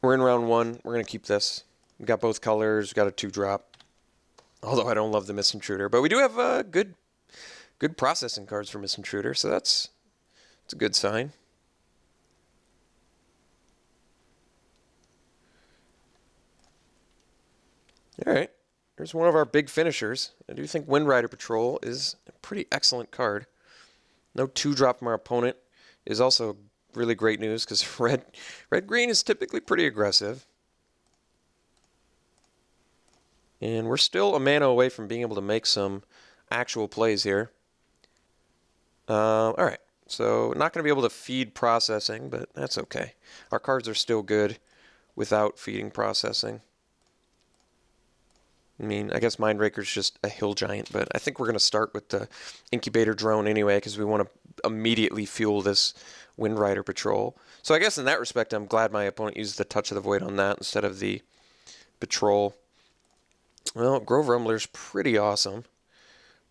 We're in round one. We're going to keep this. We got both colors. We got a 2-drop. Although I don't love the Misintruder. But we do have good processing cards for Misintruder, so that's a good sign. All right. Here's one of our big finishers. I do think Wind Rider Patrol is a pretty excellent card. No 2-drop from our opponent is also really great news because red-green is typically pretty aggressive. And we're still a mana away from being able to make some actual plays here. All right. So not going to be able to feed processing, but that's okay. Our cards are still good without feeding processing. I mean, I guess Mindraker's just a hill giant, but I think we're going to start with the Incubator Drone anyway because we want to immediately fuel this Wind Rider Patrol. So I guess in that respect, I'm glad my opponent used the Touch of the Void on that instead of the Patrol. Well, Grove Rumbler's pretty awesome.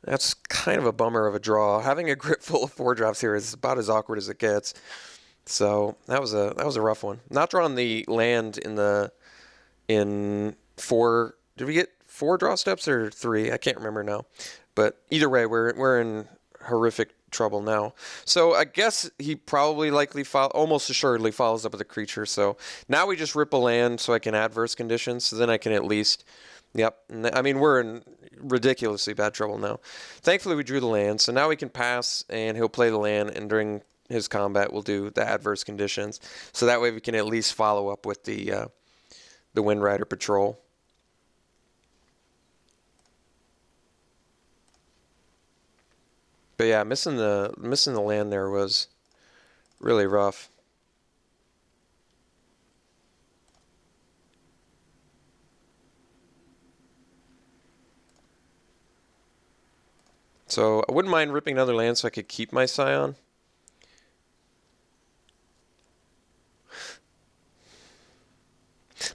That's kind of a bummer of a draw. Having a grip full of 4-drops here is about as awkward as it gets. So that was a rough one. Not drawing the land in 4. Did we get 4 draw steps or 3? I can't remember now. But either way, we're in horrific trouble now. So I guess he probably almost assuredly follows up with a creature. So now we just rip a land so I can adverse conditions. So then I can at least, yep. I mean, we're in ridiculously bad trouble now. Thankfully, we drew the land. So now we can pass and he'll play the land. And during his combat, we'll do the adverse conditions. So that way we can at least follow up with the Wind Rider Patrol. But yeah, missing the land there was really rough. So I wouldn't mind ripping another land so I could keep my Scion.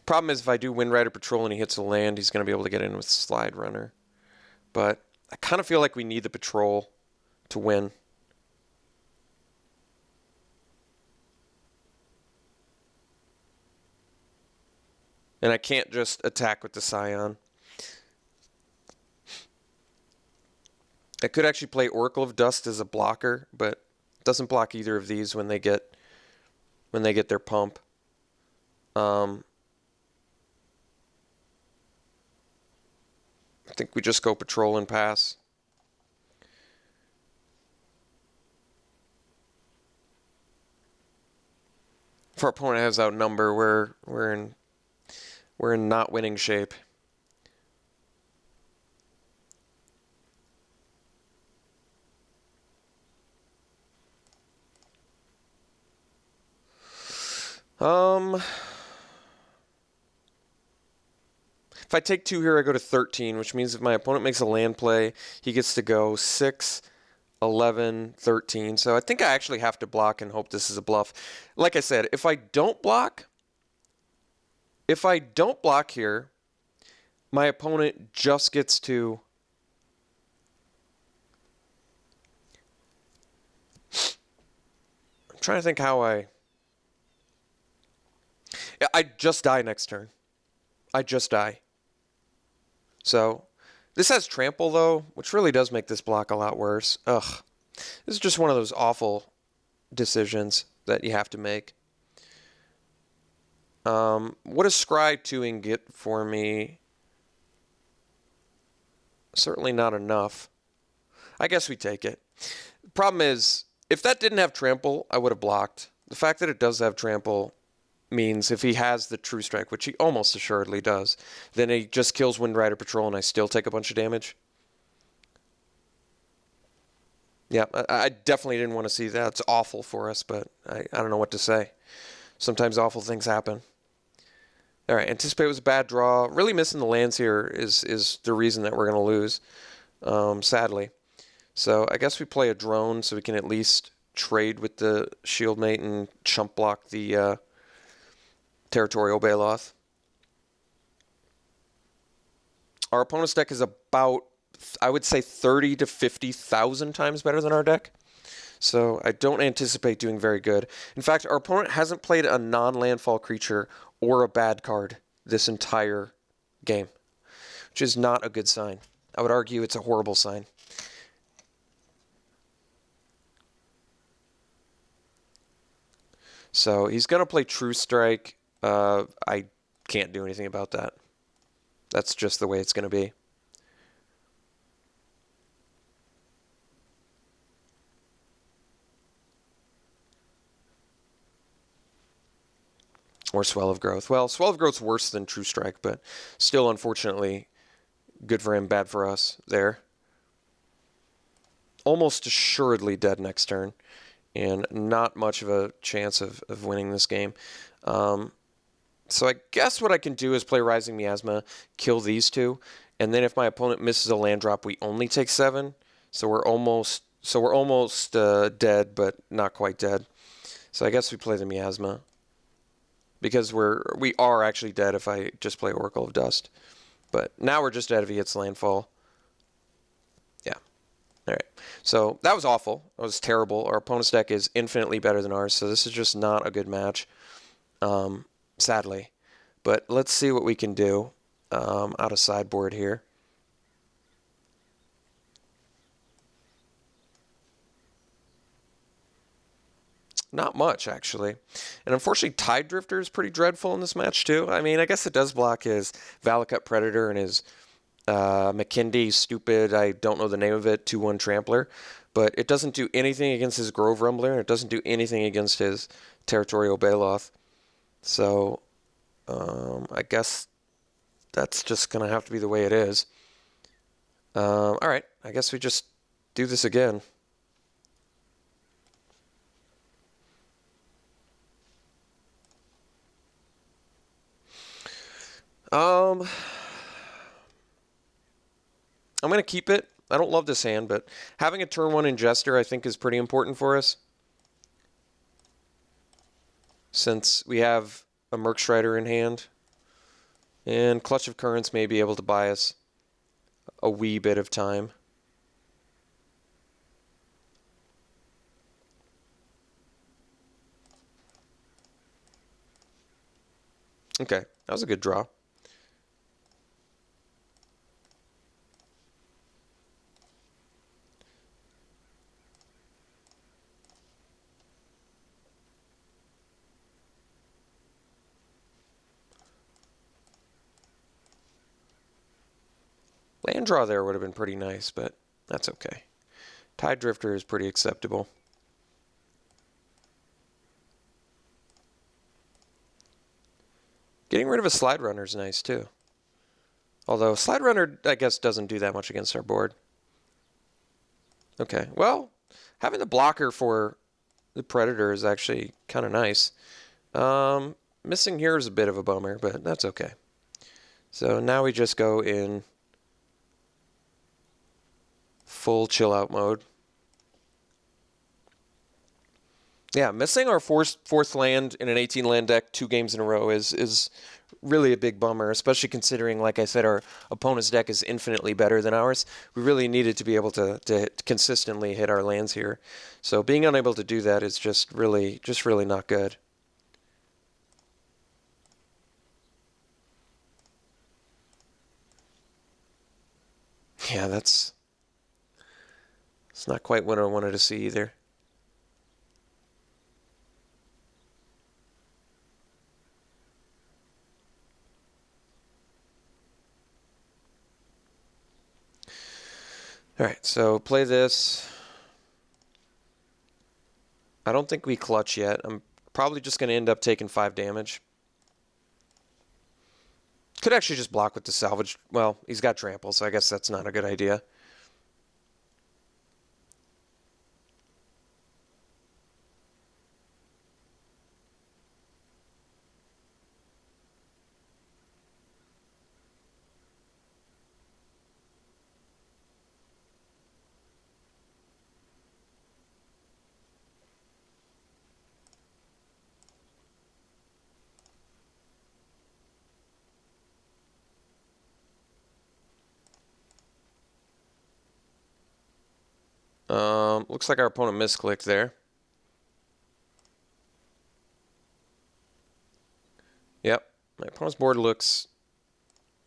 Problem is if I do Wind Rider Patrol and he hits a land, he's going to be able to get in with Slide Runner. But I kind of feel like we need the Patrol to win. And I can't just attack with the Scion. I could actually play Oracle of Dust as a blocker, but it doesn't block either of these when they get their pump. I think we just go Patrol and pass. If our opponent has outnumber, we're in not winning shape. If I take 2 here, I go to 13, which means if my opponent makes a land play, he gets to go 6, 11, 13. So I think I actually have to block and hope this is a bluff. Like I said, if I don't block here, my opponent just gets to I'm trying to think how I just die next turn. I just die. So this has trample, though, which really does make this block a lot worse. Ugh. This is just one of those awful decisions that you have to make. What does Scry 2ing get for me? Certainly not enough. I guess we take it. The problem is, if that didn't have trample, I would have blocked. The fact that it does have trample means if he has the True Strike, which he almost assuredly does, then he just kills Wind Rider Patrol and I still take a bunch of damage. Yeah, I definitely didn't want to see that. It's awful for us, but I don't know what to say. Sometimes awful things happen. All right, anticipate was a bad draw. Really missing the lands here is the reason that we're going to lose, sadly. So I guess we play a drone so we can at least trade with the Shieldmate and chump block the Territorial Baloth. Our opponent's deck is about, I would say, 30 to 50,000 times better than our deck. So I don't anticipate doing very good. In fact, our opponent hasn't played a non-landfall creature or a bad card this entire game, which is not a good sign. I would argue it's a horrible sign. So he's going to play True Strike. I can't do anything about that. That's just the way it's going to be. Or Swell of Growth. Well, Swell of Growth's worse than True Strike, but still, unfortunately, good for him, bad for us there. Almost assuredly dead next turn, and not much of a chance of winning this game. So I guess what I can do is play Rising Miasma, kill these two, and then if my opponent misses a land drop, we only take 7. So we're almost dead, but not quite dead. So I guess we play the Miasma. Because we are actually dead if I just play Oracle of Dust. But now we're just dead if he hits landfall. Yeah. All right. So that was awful. That was terrible. Our opponent's deck is infinitely better than ours, so this is just not a good match, sadly. But let's see what we can do out of sideboard here. Not much, actually. And unfortunately, Tide Drifter is pretty dreadful in this match, too. I mean, I guess it does block his Valakut Predator and his McKindy stupid, I don't know the name of it, 2/1 Trampler. But it doesn't do anything against his Grove Rumbler, and it doesn't do anything against his Territorial Baloth. So, I guess that's just going to have to be the way it is. All right, I guess we just do this again. I'm going to keep it. I don't love this hand, but having a turn 1 Ingester I think is pretty important for us. Since we have a Murkstrider in hand. And Clutch of Currents may be able to buy us a wee bit of time. Okay, that was a good draw. Land draw there would have been pretty nice, but that's okay. Tide Drifter is pretty acceptable. Getting rid of a Slide Runner is nice, too. Although Slide Runner, I guess, doesn't do that much against our board. Okay, well, having the blocker for the Predator is actually kind of nice. Missing here is a bit of a bummer, but that's okay. So now we just go in full chill out mode. Yeah, missing our fourth land in an 18 land deck 2 games in a row is really a big bummer, especially considering, like I said, our opponent's deck is infinitely better than ours. We really needed to be able to consistently hit our lands here. So being unable to do that is just really not good. Yeah, it's not quite what I wanted to see either. All right, so play this. I don't think we clutch yet. I'm probably just going to end up taking 5 damage. Could actually just block with the salvage. Well, he's got trample, so I guess that's not a good idea. looks like our opponent misclicked there. Yep, my opponent's board looks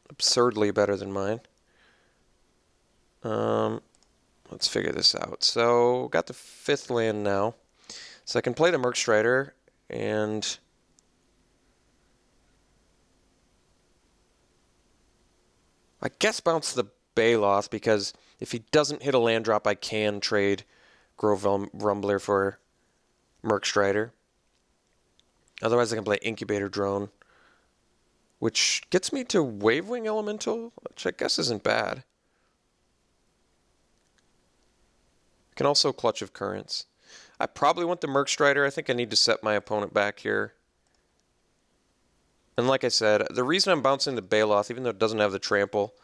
absurdly better than mine. Let's figure this out. So, got the 5th land now. So I can play the Merc Strider, and I guess bounce the Baloth, because if he doesn't hit a land drop, I can trade Grove Rumbler for Merc Strider. Otherwise, I can play Incubator Drone, which gets me to Wavewing Elemental, which I guess isn't bad. I can also Clutch of Currents. I probably want the Merc Strider. I think I need to set my opponent back here. And like I said, the reason I'm bouncing the Baloth, even though it doesn't have the trample,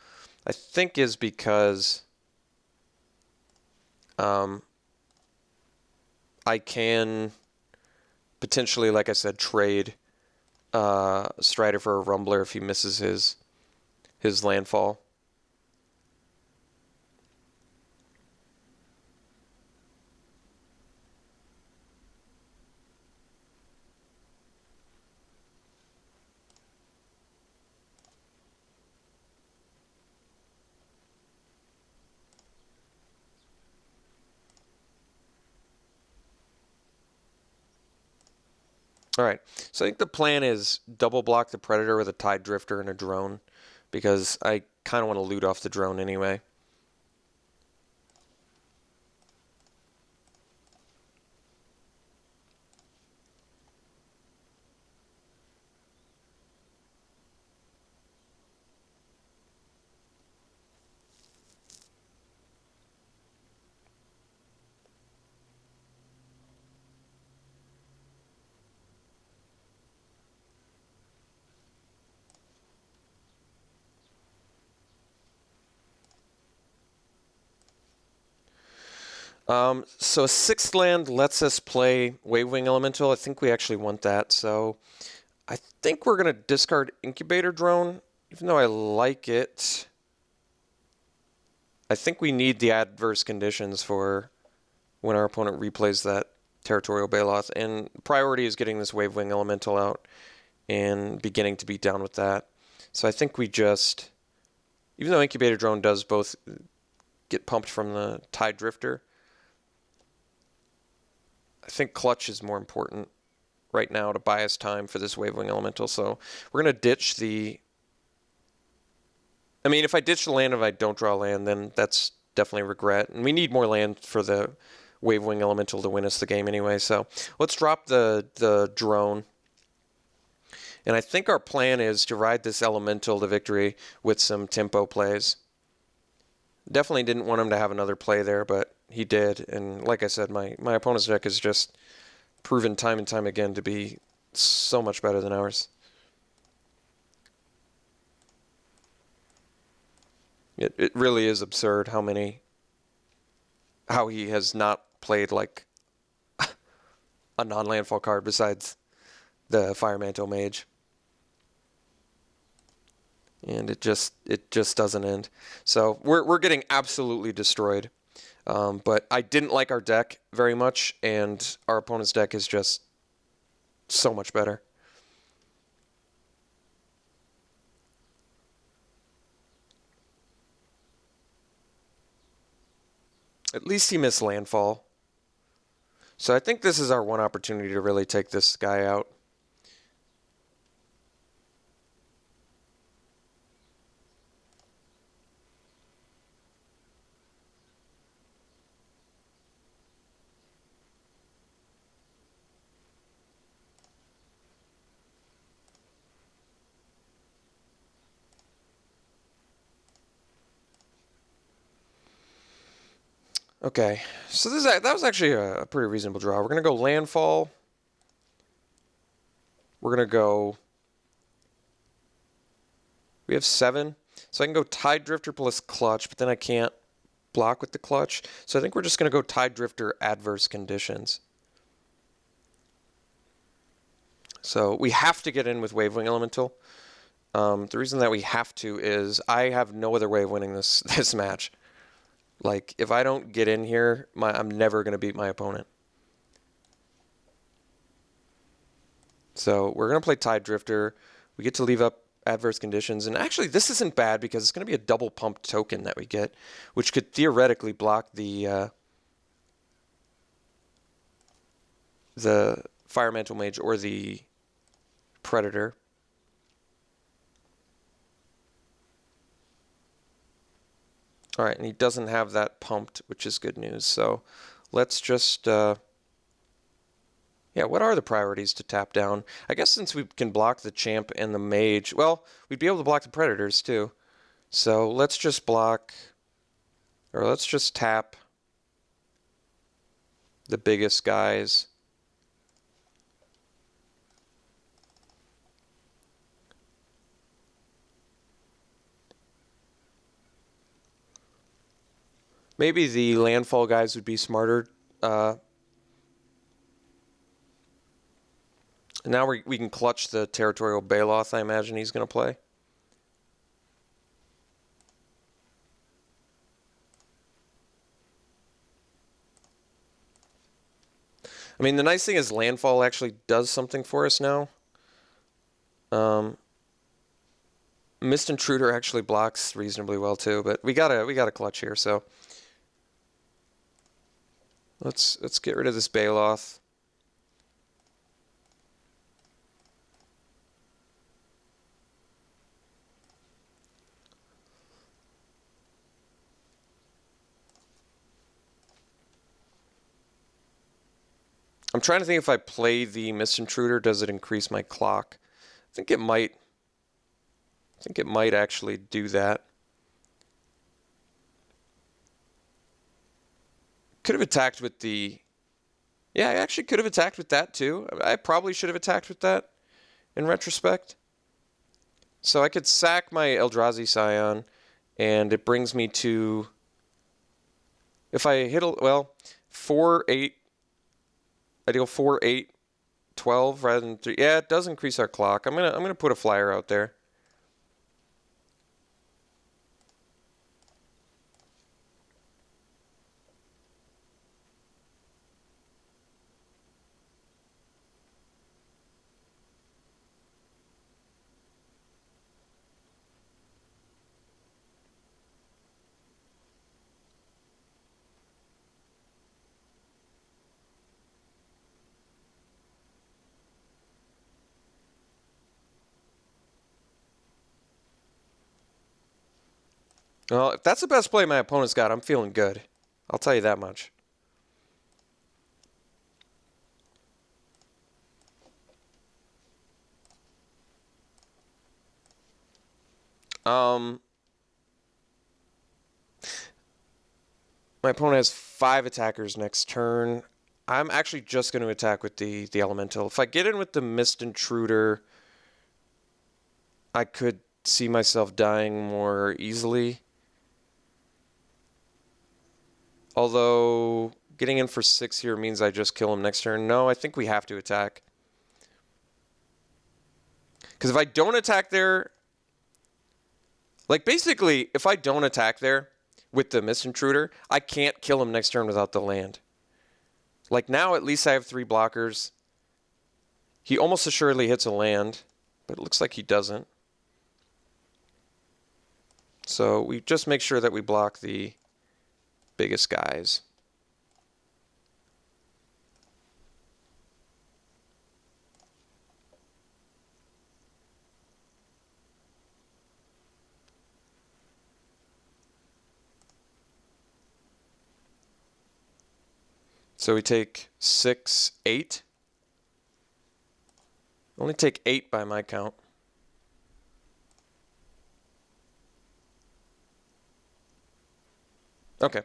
I think is because I can potentially, like I said, trade Strider for a Rumbler if he misses his landfall. All right, so I think the plan is double block the Predator with a Tide Drifter and a Drone, because I kind of want to loot off the Drone anyway. So a 6th land lets us play Wavewing Elemental. I think we actually want that. So I think we're going to discard Incubator Drone, even though I like it. I think we need the adverse conditions for when our opponent replays that Territorial Baloth. And priority is getting this Wavewing Elemental out and beginning to beat down with that. So I think we just, even though Incubator Drone does both get pumped from the Tide Drifter, I think Clutch is more important right now to buy us time for this Wavewing Elemental. So we're going to ditch the... I mean, if I ditch the land and I don't draw land, then that's definitely regret. And we need more land for the Wavewing Elemental to win us the game anyway. So let's drop the Drone. And I think our plan is to ride this Elemental to victory with some tempo plays. Definitely didn't want him to have another play there, but he did. And like I said, my opponent's deck is just proven time and time again to be so much better than ours. It really is absurd how he has not played like a non-landfall card besides the Fire Mantle Mage. And it just doesn't end. So we're getting absolutely destroyed. But I didn't like our deck very much, and our opponent's deck is just so much better. At least he missed landfall. So I think this is our one opportunity to really take this guy out. Okay, so that was actually a pretty reasonable draw. We're going to go landfall. We're going to go... We have 7. So I can go Tide Drifter plus Clutch, but then I can't block with the Clutch. So I think we're just going to go Tide Drifter adverse conditions. So we have to get in with Wavewing Elemental. The reason that we have to is I have no other way of winning this match. Like, if I don't get in here, I'm never going to beat my opponent. So we're going to play Tide Drifter. We get to leave up adverse conditions. And actually, this isn't bad because it's going to be a double pumped token that we get, which could theoretically block the Fire Mantle Mage or the Predator. All right, and he doesn't have that pumped, which is good news. So let's just, yeah, what are the priorities to tap down? I guess since we can block the Champ and the Mage, well, we'd be able to block the Predators too. So let's just block, or let's just tap the biggest guys. Maybe the landfall guys would be smarter. Now we can clutch the Territorial Baloth, I imagine he's going to play. I mean, the nice thing is landfall actually does something for us now. Mist Intruder actually blocks reasonably well too, but we gotta clutch here, so let's get rid of this Baloth. I'm trying to think if I play the Mist Intruder, does it increase my clock? I think it might. I think it might actually do that. Could have attacked with the... Yeah, I actually could have attacked with that too. I probably should have attacked with that in retrospect. So I could sack my Eldrazi Scion, and it brings me to... If I hit, well, 4, 8... I deal 4, 8, 12 rather than 3. Yeah, it does increase our clock. I'm gonna put a flyer out there. Well, if that's the best play my opponent's got, I'm feeling good. I'll tell you that much. My opponent has 5 attackers next turn. I'm actually just going to attack with the Elemental. If I get in with the Mist Intruder, I could see myself dying more easily. Although getting in for 6 here means I just kill him next turn. No, I think we have to attack. Because if I don't attack there... Like, basically, if I don't attack there with the Mist Intruder, I can't kill him next turn without the land. Like, now at least I have 3 blockers. He almost assuredly hits a land, but it looks like he doesn't. So we just make sure that we block the biggest guys. So we take 6, 8. Only take 8 by my count. Okay.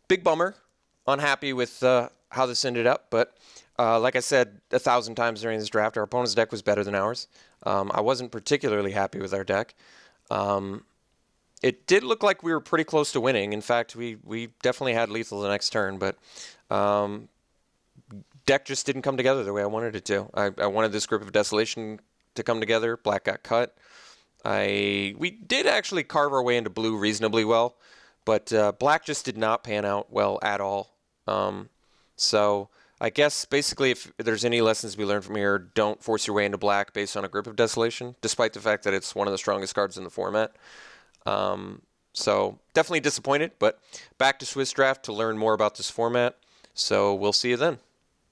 Big bummer. Unhappy with how this ended up, but like I said 1,000 times during this draft, our opponent's deck was better than ours. I wasn't particularly happy with our deck. It did look like we were pretty close to winning. In fact, we definitely had lethal the next turn, but deck just didn't come together the way I wanted it to. I wanted this Grip of Desolation to come together. Black got cut. We did actually carve our way into blue reasonably well, But black just did not pan out well at all. So I guess basically if there's any lessons we learned from here, don't force your way into black based on a Grip of Desolation, despite the fact that it's one of the strongest cards in the format. So definitely disappointed, but back to Swiss Draft to learn more about this format. So we'll see you then.